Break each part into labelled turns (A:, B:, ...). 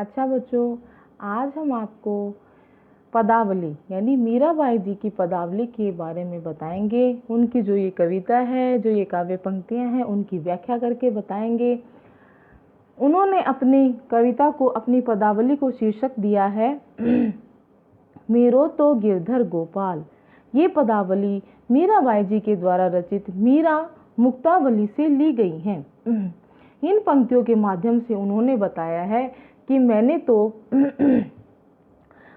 A: अच्छा बच्चों, आज हम आपको पदावली यानी मीराबाई जी की पदावली के बारे में बताएंगे। उनकी जो ये कविता है, जो ये काव्य पंक्तियां हैं, उनकी व्याख्या करके बताएंगे। उन्होंने अपनी कविता को, अपनी पदावली को शीर्षक दिया है मेरो तो गिरधर गोपाल। ये पदावली मीराबाई जी के द्वारा रचित मीरा मुक्तावली से ली गई हैं। इन पंक्तियों के माध्यम से उन्होंने बताया है कि मैंने तो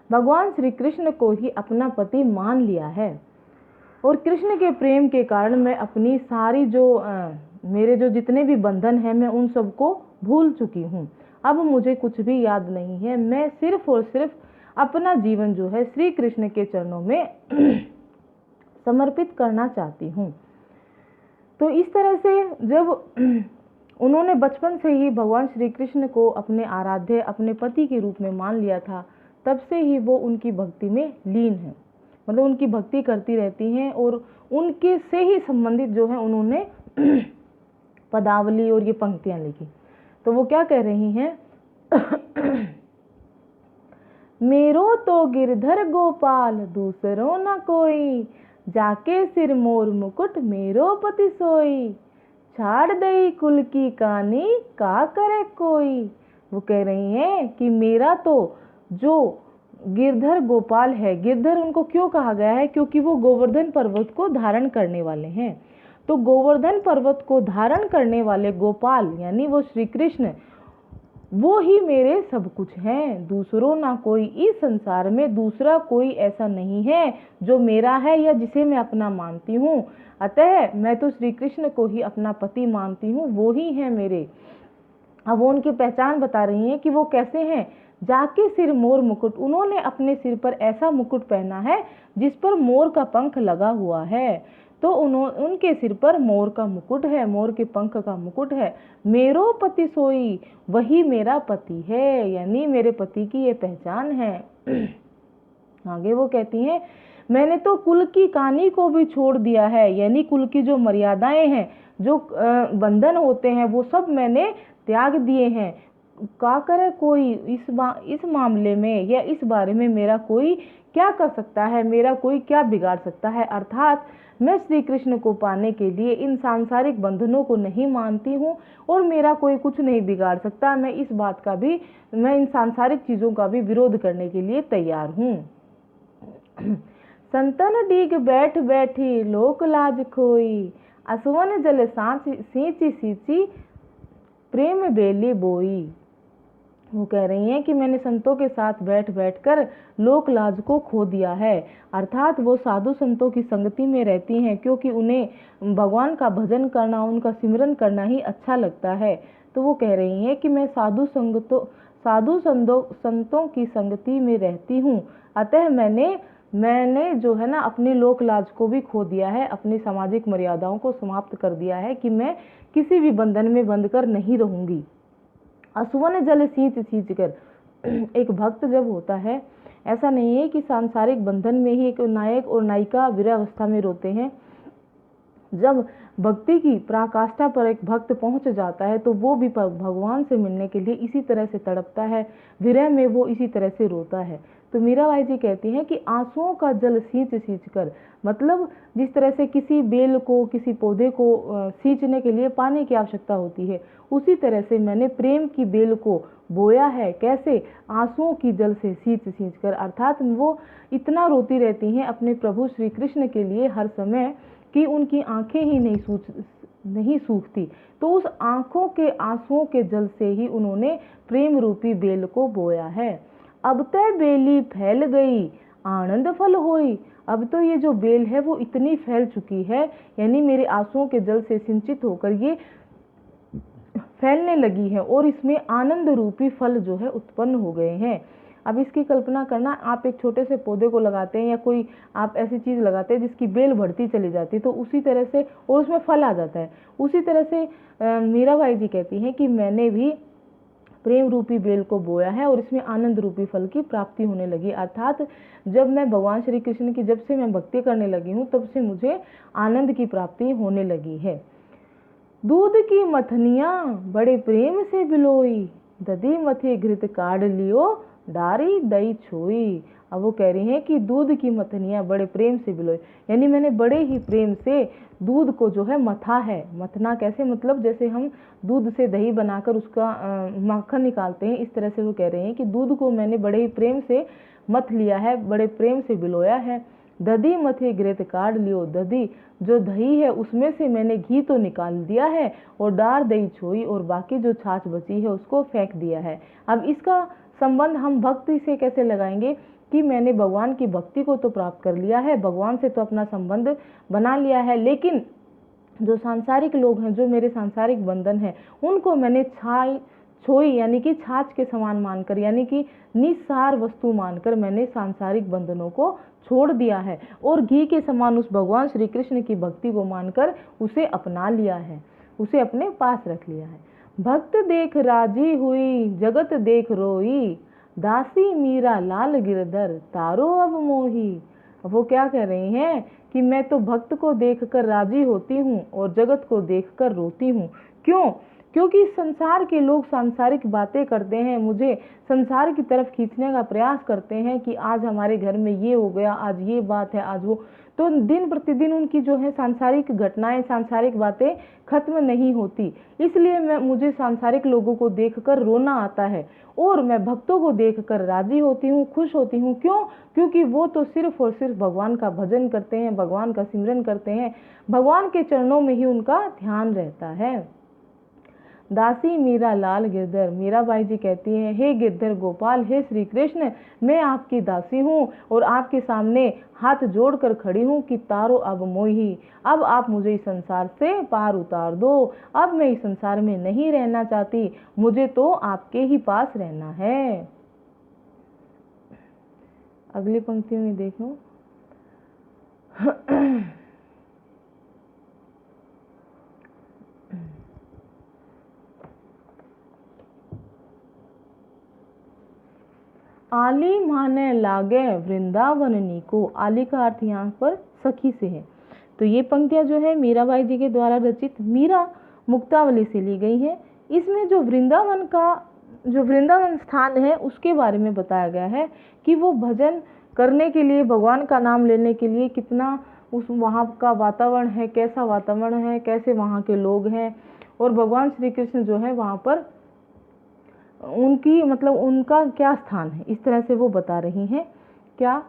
A: भगवान श्री कृष्ण को ही अपना पति मान लिया है और कृष्ण के प्रेम के कारण मैं अपनी सारी मेरे जो जितने भी बंधन हैं, मैं उन सबको भूल चुकी हूँ। अब मुझे कुछ भी याद नहीं है। मैं सिर्फ और सिर्फ अपना जीवन जो है श्री कृष्ण के चरणों में समर्पित करना चाहती हूँ। तो इस तरह से जब उन्होंने बचपन से ही भगवान श्री कृष्ण को अपने आराध्य, अपने पति के रूप में मान लिया था, तब से ही वो उनकी भक्ति में लीन है, मतलब उनकी भक्ति करती रहती हैं और उनके से ही संबंधित जो है उन्होंने पदावली और ये पंक्तियां लिखी। तो वो क्या कह रही हैं मेरो तो गिरधर गोपाल दूसरो न कोई, जाके सिर मोर मुकुट मेरो पति सोई, छाड़ दई कुल की कहानी का करे कोई। वो कह रही हैं कि मेरा तो जो गिरधर गोपाल है, गिरधर उनको क्यों कहा गया है? क्योंकि वो गोवर्धन पर्वत को धारण करने वाले हैं। तो गोवर्धन पर्वत को धारण करने वाले गोपाल यानी वो श्री कृष्ण, वो ही मेरे सब कुछ हैं, दूसरों ना कोई। इस संसार में दूसरा कोई ऐसा नहीं है जो मेरा है या जिसे मैं अपना मानती हूँ। अतः मैं तो श्री कृष्ण को ही अपना पति मानती हूँ, वो ही है मेरे। अब वो उनकी पहचान बता रही हैं कि वो कैसे हैं। जाके सिर मोर मुकुट, उन्होंने अपने सिर पर ऐसा मुकुट पहना है जिस पर मोर का पंख लगा हुआ है। तो उनके सिर पर मोर का मुकुट है, मोर के पंख का मुकुट है। मेरो पति सोई, वही मेरा पति है, यानी मेरे पति की ये पहचान है। आगे वो कहती हैं मैंने तो कुल की कहानी को भी छोड़ दिया है, यानी कुल की जो मर्यादाएं हैं, जो बंधन होते हैं, वो सब मैंने त्याग दिए हैं। क्या करे कोई इस मामले में या इस बारे में मेरा कोई क्या कर सकता है, मेरा कोई क्या बिगाड़ सकता है। अर्थात मैं श्री कृष्ण को पाने के लिए इन सांसारिक बंधनों को नहीं मानती हूँ और मेरा कोई कुछ नहीं बिगाड़ सकता। मैं इस बात का भी, मैं इन सांसारिक चीजों का भी विरोध करने के लिए तैयार हूँ। संतन डीग बैठ बैठी लोक लाज खोई, असवन जल सींची सींची प्रेम बेली बोई। वो कह रही हैं कि मैंने संतों के साथ बैठ बैठकर लोक लाज को खो दिया है। अर्थात वो साधु संतों की संगति में रहती हैं क्योंकि उन्हें भगवान का भजन करना, उनका सिमरन करना ही अच्छा लगता है। तो वो कह रही हैं कि मैं साधु संतों की संगति में रहती हूँ, अतः मैंने जो है ना अपनी लोक लाज को भी खो दिया है, अपनी सामाजिक मर्यादाओं को समाप्त कर दिया है कि मैं किसी भी बंधन में बंधकर नहीं रहूंगी। असुवन जल सींच सींच कर, एक भक्त जब होता है, ऐसा नहीं है कि सांसारिक बंधन में ही एक नायक और नायिका विरहावस्था में रोते हैं। जब भक्ति की पराकाष्ठा पर एक भक्त पहुंच जाता है तो वो भी भगवान से मिलने के लिए इसी तरह से तड़पता है, विरह में वो इसी तरह से रोता है। तो मीराबाई जी कहती हैं कि आंसुओं का जल सींच सींच कर, मतलब जिस तरह से किसी बेल को, किसी पौधे को सींचने के लिए पानी की आवश्यकता होती है, उसी तरह से मैंने प्रेम की बेल को बोया है। कैसे? आंसुओं की जल से सींच सींच कर। अर्थात वो इतना रोती रहती हैं अपने प्रभु श्री कृष्ण के लिए हर समय कि उनकी आंखें ही नहीं सूखती। तो उस आंखों के आंसुओं के जल से ही उन्होंने प्रेम रूपी बेल को बोया है। अब तय बेली फैल गई आनंद फल होई। अब तो ये जो बेल है वो इतनी फैल चुकी है, यानी मेरे आंसुओं के जल से सिंचित होकर ये फैलने लगी है और इसमें आनंद रूपी फल जो है उत्पन्न हो गए हैं। अब इसकी कल्पना करना, आप एक छोटे से पौधे को लगाते हैं या कोई आप ऐसी चीज लगाते हैं जिसकी बेल बढ़ती चली जाती है, तो उसी तरह से और उसमें फल आ जाता है। उसी तरह से मीराबाई जी कहती हैं कि मैंने भी प्रेम रूपी बेल को बोया है और इसमें आनंद रूपी फल की प्राप्ति होने लगी। अर्थात जब मैं भगवान श्री कृष्ण की, जब से मैं भक्ति करने लगी हूँ, तब से मुझे आनंद की प्राप्ति होने लगी है। दूध की मथनियाँ बड़े प्रेम से बिलोई, दधी मथे घृत काढ़ लियो डारी दई छोई। अब वो कह रही हैं कि दूध की मथनियाँ बड़े प्रेम से बिलोई, यानी मैंने बड़े ही प्रेम से दूध को जो है मथा है। मथना कैसे, मतलब जैसे हम दूध से दही बनाकर उसका माखन निकालते हैं, इस तरह से वो कह रहे हैं कि दूध को मैंने बड़े ही प्रेम से मथ लिया है, बड़े प्रेम से बिलोया है। दधी मथे घृत काढ़ लियो, दधी जो दही है उसमें से मैंने घी तो निकाल दिया है, और डार दही छोई, और बाकी जो छाछ बची है उसको फेंक दिया है। अब इसका संबंध हम भक्ति से कैसे लगाएंगे कि मैंने भगवान की भक्ति को तो प्राप्त कर लिया है, भगवान से तो अपना संबंध बना लिया है, लेकिन जो सांसारिक लोग हैं, जो मेरे सांसारिक बंधन हैं, उनको मैंने छोई यानी कि छाछ के समान मानकर, यानी कि निस्सार वस्तु मानकर मैंने सांसारिक बंधनों को छोड़ दिया है, और घी के समान उस भगवान श्री कृष्ण की भक्ति को मानकर उसे अपना लिया है, उसे अपने पास रख लिया है। भक्त देख राजी हुई जगत देख रोई, दासी मीरा लाल गिरधर तारो अब मोही। वो क्या कह रही हैं कि मैं तो भक्त को देखकर राजी होती हूँ और जगत को देखकर रोती हूँ। क्यों? क्योंकि संसार के लोग सांसारिक बातें करते हैं, मुझे संसार की तरफ खींचने का प्रयास करते हैं कि आज हमारे घर में ये हो गया, आज ये बात है, आज वो, तो दिन प्रतिदिन उनकी जो है सांसारिक घटनाएं, सांसारिक बातें खत्म नहीं होती। इसलिए मुझे सांसारिक लोगों को देखकर रोना आता है, और मैं भक्तों को देखकर राजी होती हूँ, खुश होती हूँ। क्यों? क्योंकि वो तो सिर्फ और सिर्फ भगवान का भजन करते हैं, भगवान का सिमरन करते हैं, भगवान के चरणों में ही उनका ध्यान रहता है। दासी मीरा लाल गिरधर, मीराबाई जी कहती हैं, हे गिरधर गोपाल, हे श्री कृष्ण, मैं आपकी दासी हूँ और आपके सामने हाथ जोड़कर खड़ी हूँ कि तारो अब मोही, अब आप मुझे इस संसार से पार उतार दो, अब मैं इस संसार में नहीं रहना चाहती, मुझे तो आपके ही पास रहना है। अगली पंक्ति में देखो, आली माने लागे वृंदावन नीको। आली का अर्थ यहाँ पर सखी से है। तो ये पंक्तियां जो है मीराबाई जी के द्वारा रचित मीरा मुक्तावली से ली गई है। इसमें जो वृंदावन स्थान है उसके बारे में बताया गया है कि वो भजन करने के लिए, भगवान का नाम लेने के लिए कितना उस वहाँ का वातावरण है, कैसा वातावरण है, कैसे वहाँ के लोग हैं, और भगवान श्री कृष्ण जो है वहाँ पर उनका क्या स्थान है, इस तरह से वो बता रही हैं। क्या?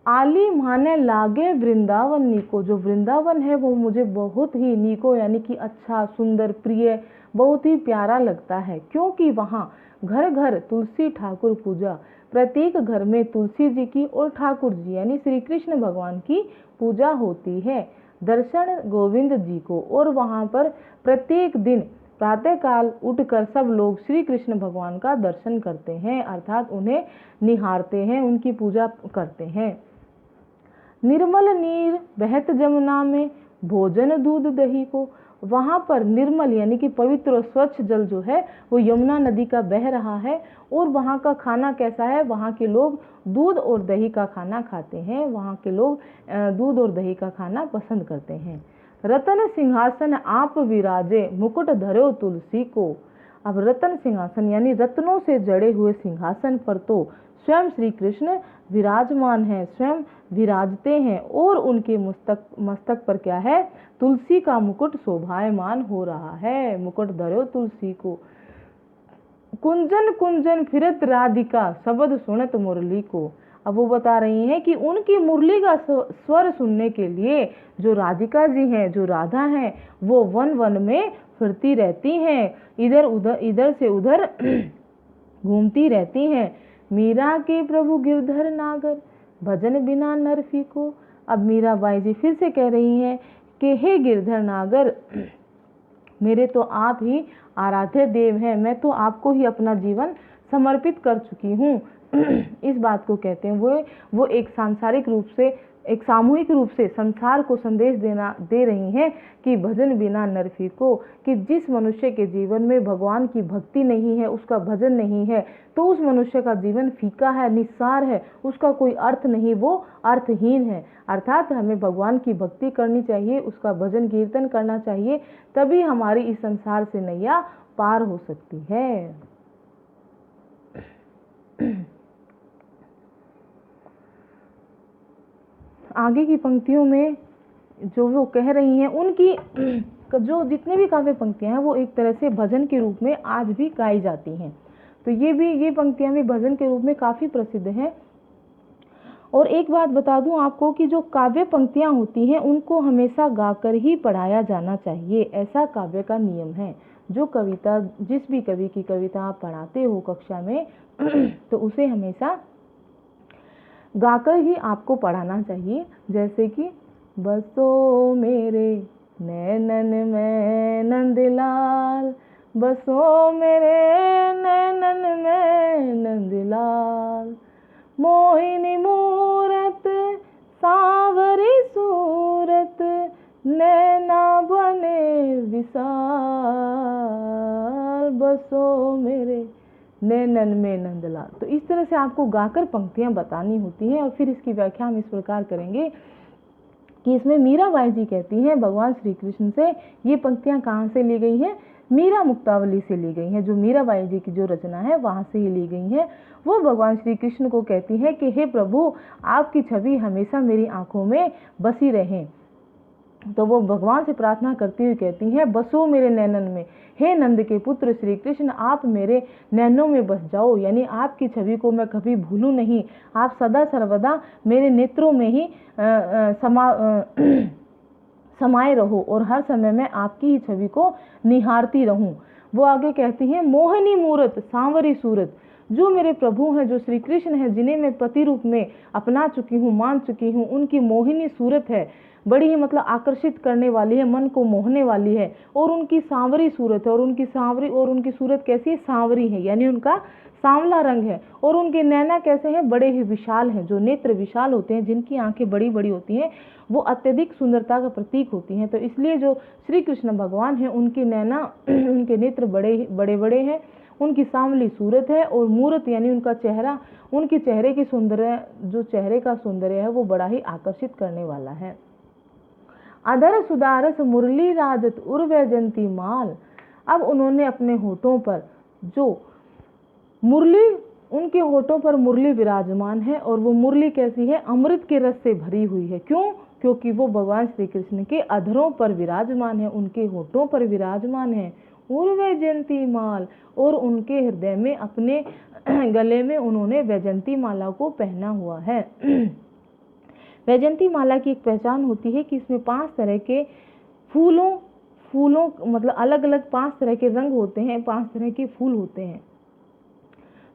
A: आली माने लागे वृंदावन नीको, जो वृंदावन है वो मुझे बहुत ही नीको यानी कि अच्छा, सुंदर, प्रिय, बहुत ही प्यारा लगता है, क्योंकि वहाँ घर घर तुलसी ठाकुर पूजा, प्रत्येक घर में तुलसी जी की और ठाकुर जी यानी श्री कृष्ण भगवान की पूजा होती है। दर्शन गोविंद जी को, और वहाँ पर प्रत्येक दिन प्रातःकाल उठकर सब लोग श्री कृष्ण भगवान का दर्शन करते हैं, अर्थात उन्हें निहारते हैं, उनकी पूजा करते हैं। निर्मल नीर बहत जमुना में भोजन दूध दही को, वहाँ पर निर्मल यानी कि पवित्र और स्वच्छ जल जो है वो यमुना नदी का बह रहा है, और वहाँ का खाना कैसा है, वहाँ के लोग दूध और दही का खाना खाते हैं, वहाँ के लोग दूध और दही का खाना पसंद करते हैं। रतन सिंहासन आप विराजे मुकुट धरो तुलसी को। अब रतन सिंहासन यानी रत्नों से जड़े हुए सिंहासन पर तो स्वयं श्री कृष्ण विराजमान हैं, स्वयं विराजते हैं, और उनके मस्तक पर क्या है, तुलसी का मुकुट शोभायमान हो रहा है। मुकुट धरो तुलसी को। कुंजन कुंजन फिरत राधिका शब्द सुनत मुरली को। अब वो बता रही हैं कि उनकी मुरली का स्वर सुनने के लिए जो राधिका जी हैं, जो राधा हैं, वो वन वन में फिरती रहती हैं, इधर से उधर घूमती रहती हैं। मीरा के प्रभु गिरधर नागर भजन बिना नर फीको। अब मीराबाई जी फिर से कह रही हैं कि हे गिरधर नागर, मेरे तो आप ही आराध्य देव हैं, मैं तो आपको ही अपना जीवन समर्पित कर चुकी हूँ। इस बात को कहते हैं वो एक सांसारिक रूप से, एक सामूहिक रूप से संसार को संदेश दे रही हैं कि भजन बिना नर फीको, कि जिस मनुष्य के जीवन में भगवान की भक्ति नहीं है, उसका भजन नहीं है, तो उस मनुष्य का जीवन फीका है, निस्सार है, उसका कोई अर्थ नहीं, वो अर्थहीन है। अर्थात हमें भगवान की भक्ति करनी चाहिए, उसका भजन कीर्तन करना चाहिए, तभी हमारी इस संसार से नैया पार हो सकती है। आगे की पंक्तियों में जो वो कह रही हैं, उनकी जो जितने भी काव्य पंक्तियां हैं वो एक तरह से भजन के रूप में आज भी गाई जाती हैं। तो ये पंक्तियां भी भजन के रूप में काफ़ी प्रसिद्ध हैं। और एक बात बता दूं आपको कि जो काव्य पंक्तियां होती हैं उनको हमेशा गाकर ही पढ़ाया जाना चाहिए, ऐसा काव्य का नियम है। जो कविता, जिस भी कवि की कविता आप पढ़ाते हो कक्षा में तो उसे हमेशा गाकर ही आपको पढ़ाना चाहिए। जैसे कि बसो मेरे नैनन में नंदलाल, बसो मेरे नैनन में नंदलाल, मोहिनी मूरत सांवरी सूरत, नैना बने विशाल, बसो मेरे नैनन में नंदलाल। तो इस तरह से आपको गाकर पंक्तियां बतानी होती हैं। और फिर इसकी व्याख्या हम इस प्रकार करेंगे कि इसमें मीराबाई जी कहती हैं भगवान श्री कृष्ण से, ये पंक्तियां कहाँ से ली गई हैं? मीरा मुक्तावली से ली गई हैं। जो मीराबाई जी की जो रचना है वहाँ से ही ली गई हैं। वो भगवान श्री कृष्ण को कहती हैं कि हे प्रभु, आपकी छवि हमेशा मेरी आंखों में बसी रहें। तो वो भगवान से प्रार्थना करती हुई कहती हैं, बसो मेरे नैनन में, हे नंद के पुत्र श्री कृष्ण, आप मेरे नैनों में बस जाओ, यानी आपकी छवि को मैं कभी भूलूं नहीं, आप सदा सर्वदा मेरे नेत्रों में ही समाये रहो और हर समय मैं आपकी ही छवि को निहारती रहूं। वो आगे कहती हैं, मोहिनी मूरत सांवरी सूरत, जो मेरे प्रभु हैं, जो श्री कृष्ण हैं, जिन्हें मैं पति रूप में अपना चुकी हूँ, मान चुकी हूँ, उनकी मोहिनी सूरत है, बड़ी ही मतलब आकर्षित करने वाली है, मन को मोहने वाली है। और उनकी सांवरी सूरत है, और उनकी सूरत कैसी है? सांवरी है, यानी उनका सांवला रंग है। और उनके नैना कैसे हैं? बड़े ही विशाल हैं। जो नेत्र विशाल होते हैं, जिनकी आंखें बड़ी बड़ी होती हैं, वो अत्यधिक सुंदरता का प्रतीक होती हैं। तो इसलिए जो श्री कृष्ण भगवान हैं, उनकी नैना उनके नेत्र बड़े बड़े हैं, उनकी सांवली सूरत है, और मूरत यानी उनका चेहरा, उनके चेहरे की सौंदर्य, जो चेहरे का सौंदर्य है वो बड़ा ही आकर्षित करने वाला है। अधर सुदारस मुरली राजत उर्वैजंती माल। अब उन्होंने अपने होठों पर जो मुरली, उनके होठों पर मुरली विराजमान है, और वो मुरली कैसी है? अमृत के रस से भरी हुई है। क्यों? क्योंकि वो भगवान श्री कृष्ण के अधरों पर विराजमान है, उनके होठों पर विराजमान है। उर्वैजंती माल, और उनके हृदय में, अपने गले में उन्होंने वैजंती माला को पहना हुआ है। वैजंती माला की एक पहचान होती है कि इसमें 5 तरह के फूलों मतलब अलग अलग 5 तरह के रंग होते हैं, 5 तरह के फूल होते हैं।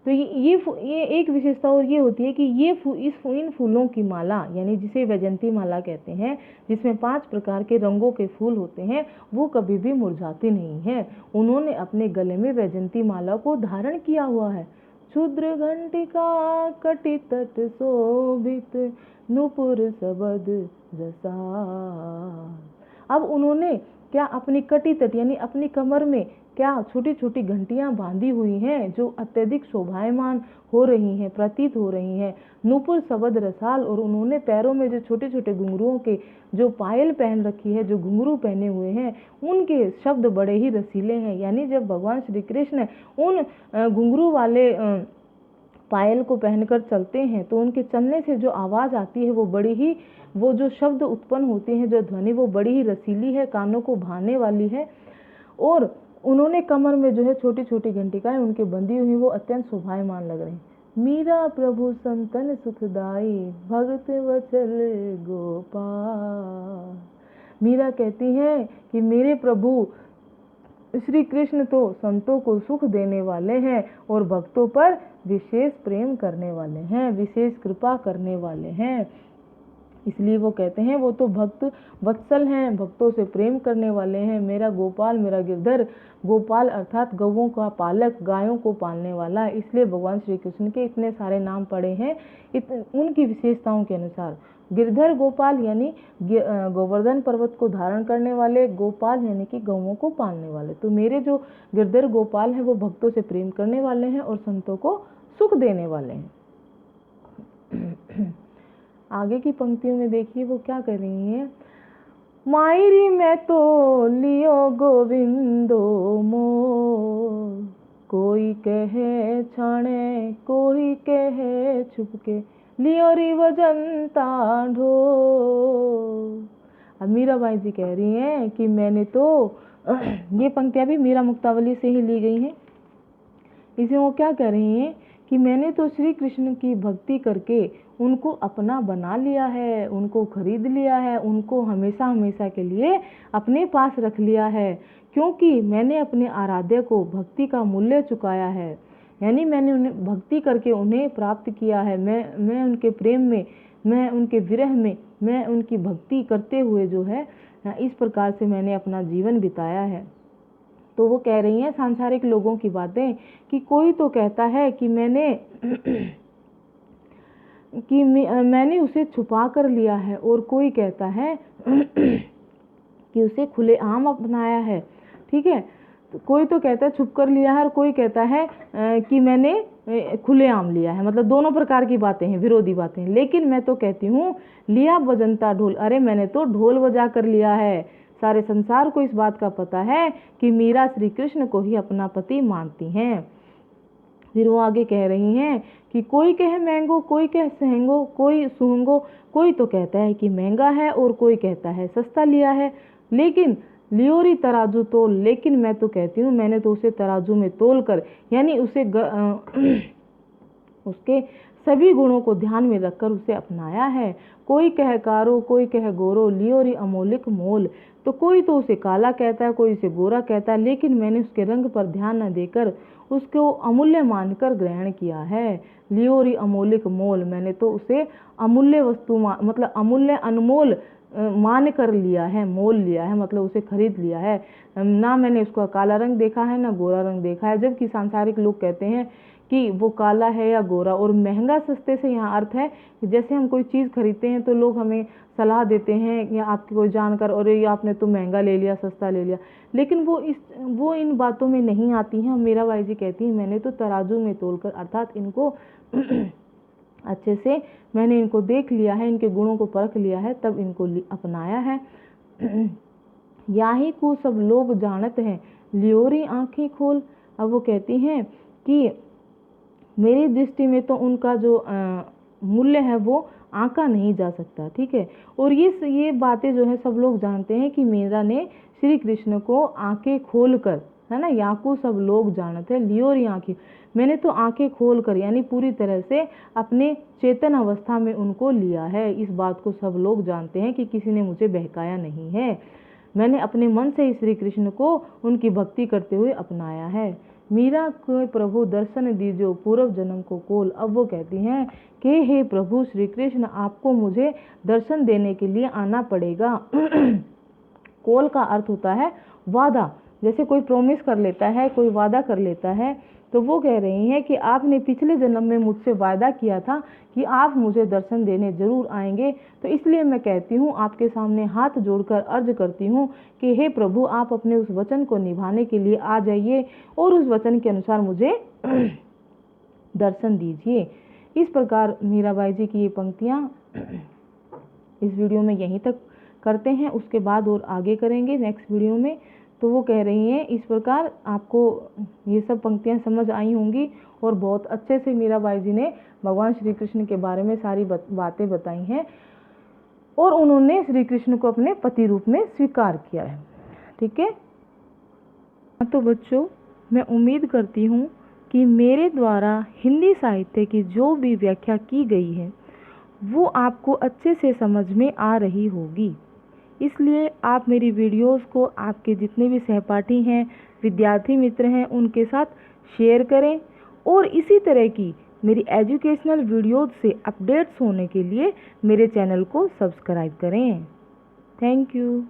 A: तो ये एक विशेषता और ये होती है कि इन फूलों की माला, यानी जिसे वैजंती माला कहते हैं, जिसमें 5 प्रकार के रंगों के फूल होते हैं, वो कभी भी मुरझाती नहीं है। उन्होंने अपने गले में वैजंती माला को धारण किया हुआ है। क्षुद्र घंटिका कटि तट शोभित, नुपुर सबद रसाल। अब उन्होंने क्या अपनी कटी तट यानी अपनी कमर में क्या छोटी छोटी घंटियां बांधी हुई हैं, जो अत्यधिक शोभायमान हो रही हैं, प्रतीत हो रही हैं। नुपुर सबद रसाल, और उन्होंने पैरों में जो छोटे छोटे घुंघरुओं के जो पायल पहन रखी है, जो घुंघरू पहने हुए हैं, उनके शब्द बड़े ही रसीले हैं। यानी जब भगवान श्री कृष्ण उन घुंघरू वाले पायल को पहनकर चलते हैं, तो उनके चलने से जो आवाज़ आती है वो जो शब्द उत्पन्न होते हैं, जो ध्वनि, वो बड़ी ही रसीली है, कानों को भाने वाली है। और उन्होंने कमर में जो है छोटी छोटी घंटिकाएं उनके बंधी हुई, वो अत्यंत शोभायमान लग रही। मीरा प्रभु संतन सुखदाई, भगत वचल गोपाल। मीरा कहती हैं कि मेरे प्रभु श्री कृष्ण तो संतों को सुख देने वाले हैं, और भक्तों पर विशेष प्रेम करने वाले हैं, विशेष कृपा करने वाले हैं। इसलिए वो कहते हैं वो तो भक्त वत्सल हैं, भक्तों से प्रेम करने वाले हैं। मेरा गोपाल, मेरा गिरधर, गोपाल अर्थात गौओं का पालक, गायों को पालने वाला। इसलिए भगवान श्री कृष्ण के इतने सारे नाम पड़े हैं उनकी विशेषताओं के अनुसार। गिरधर गोपाल यानी गोवर्धन पर्वत को धारण करने वाले, गोपाल यानी कि गौओं को पालने वाले। तो मेरे जो गिरधर गोपाल हैं वो भक्तों से प्रेम करने वाले हैं और संतों को सुख देने वाले हैं। आगे की पंक्तियों में देखिए वो क्या कर रही हैं। मायरी मैं तो लियो गोविंदो मोर, कोई कहे छाणे कोई कहे छुपके, लियोरी बजंता ढोल। अब मीराबाई जी कह रही हैं कि मैंने तो ये पंक्तियां भी मीरा मुक्तावली से ही ली गई हैं। इसमें वो क्या कह रही हैं कि मैंने तो श्री कृष्ण की भक्ति करके उनको अपना बना लिया है, उनको खरीद लिया है, उनको हमेशा हमेशा के लिए अपने पास रख लिया है, क्योंकि मैंने अपने आराध्य को भक्ति का मूल्य चुकाया है। यानी मैंने उन्हें भक्ति करके उन्हें प्राप्त किया है। मैं उनके प्रेम में, मैं उनके विरह में, मैं उनकी भक्ति करते हुए जो है इस प्रकार से मैंने अपना जीवन बिताया है। तो वो कह रही हैं सांसारिक लोगों की बातें कि कोई तो कहता है कि मैंने उसे छुपा कर लिया है, और कोई कहता है कि उसे खुलेआम अपनाया है। ठीक है, तो कोई तो कहता है छुप कर लिया है और कोई कहता है कि मैंने खुलेआम लिया है। मतलब दोनों प्रकार की बातें हैं, विरोधी बातें। लेकिन मैं तो कहती हूँ लिया बजंता ढोल, अरे मैंने तो ढोल बजा कर लिया है। सारे संसार को इस बात का पता है कि मीरा श्री कृष्ण को ही अपना पति मानती हैं। फिर वो आगे कह रही हैं कि कोई कहे महंगो, कोई कहे सहंगो, कोई सुहंगो, कोई तो कहता है कि महंगा है और कोई कहता है सस्ता लिया है, लेकिन लियोरी तराजू तोल। लेकिन मैं तो कहती हूँ मैंने तो उसे तराजू में तोल कर, यानी उसे उसके सभी गुणों को ध्यान में रखकर उसे अपनाया है। कोई कह कारो, कोई कह गोरो, लियोरी अमोलिक मोल। तो कोई तो उसे काला कहता है, कोई उसे गोरा कहता है, लेकिन मैंने उसके रंग पर ध्यान न देकर उसको अमूल्य मानकर ग्रहण किया है। लियोरी अमोलिक मोल, मैंने तो उसे अमूल्य वस्तु मतलब अमूल्य अनमोल मान कर लिया है, मोल लिया है, मतलब उसे खरीद लिया है। ना मैंने उसका काला रंग देखा है, ना गोरा रंग देखा है। जबकि सांसारिक लोग कहते हैं कि वो काला है या गोरा। और महंगा सस्ते से यहाँ अर्थ है कि जैसे हम कोई चीज़ खरीदते हैं तो लोग हमें सलाह देते हैं या आपकी कोई जानकर, और ये आपने तो महंगा ले लिया, सस्ता ले लिया, लेकिन वो इन बातों में नहीं आती हैं। मीराबाई जी कहती हैं मैंने तो तराजू में तोलकर, अर्थात इनको अच्छे से मैंने इनको देख लिया है, इनके गुणों को परख लिया है, तब इनको अपनाया है। याही को सब लोग जानत हैं, लियोरी आंखें खोल। अब वो कहती हैं कि मेरी दृष्टि में तो उनका जो मूल्य है वो आंका नहीं जा सकता। ठीक है, और ये बातें जो है सब लोग जानते हैं कि मीरा ने श्री कृष्ण को आंखें खोल कर, है ना, याकू सब लोग जानते हैं, लियोरी आंखें, मैंने तो आंखें खोल कर यानी पूरी तरह से अपने चेतन अवस्था में उनको लिया है। इस बात को सब लोग जानते हैं कि किसी ने मुझे बहकाया नहीं है। मैंने अपने मन से ही श्री कृष्ण को उनकी भक्ति करते हुए अपनाया है। मीरा को प्रभु दर्शन दीजो, पूर्व जन्म को कोल। अब वो कहती हैं कि हे प्रभु श्री कृष्ण, आपको मुझे दर्शन देने के लिए आना पड़ेगा। कोल का अर्थ होता है वादा। जैसे कोई प्रॉमिस कर लेता है, कोई वादा कर लेता है, तो वो कह रही हैं कि आपने पिछले जन्म में मुझसे वादा किया था कि आप मुझे दर्शन देने जरूर आएंगे। तो इसलिए मैं कहती हूँ, आपके सामने हाथ जोड़कर अर्ज करती हूँ कि हे प्रभु, आप अपने उस वचन को निभाने के लिए आ जाइए और उस वचन के अनुसार मुझे दर्शन दीजिए। इस प्रकार मीराबाई जी की ये पंक्तियाँ इस वीडियो में यहीं तक करते हैं, उसके बाद और आगे करेंगे नेक्स्ट वीडियो में। तो वो कह रही हैं इस प्रकार आपको ये सब पंक्तियाँ समझ आई होंगी, और बहुत अच्छे से मीराबाई जी ने भगवान श्री कृष्ण के बारे में सारी बातें बताई हैं, और उन्होंने श्री कृष्ण को अपने पति रूप में स्वीकार किया है। ठीक है, तो बच्चों, मैं उम्मीद करती हूँ कि मेरे द्वारा हिंदी साहित्य की जो भी व्याख्या की गई है वो आपको अच्छे से समझ में आ रही होगी। इसलिए आप मेरी वीडियोस को आपके जितने भी सहपाठी हैं, विद्यार्थी मित्र हैं, उनके साथ शेयर करें, और इसी तरह की मेरी एजुकेशनल वीडियोस से अपडेट्स होने के लिए मेरे चैनल को सब्सक्राइब करें। Thank you.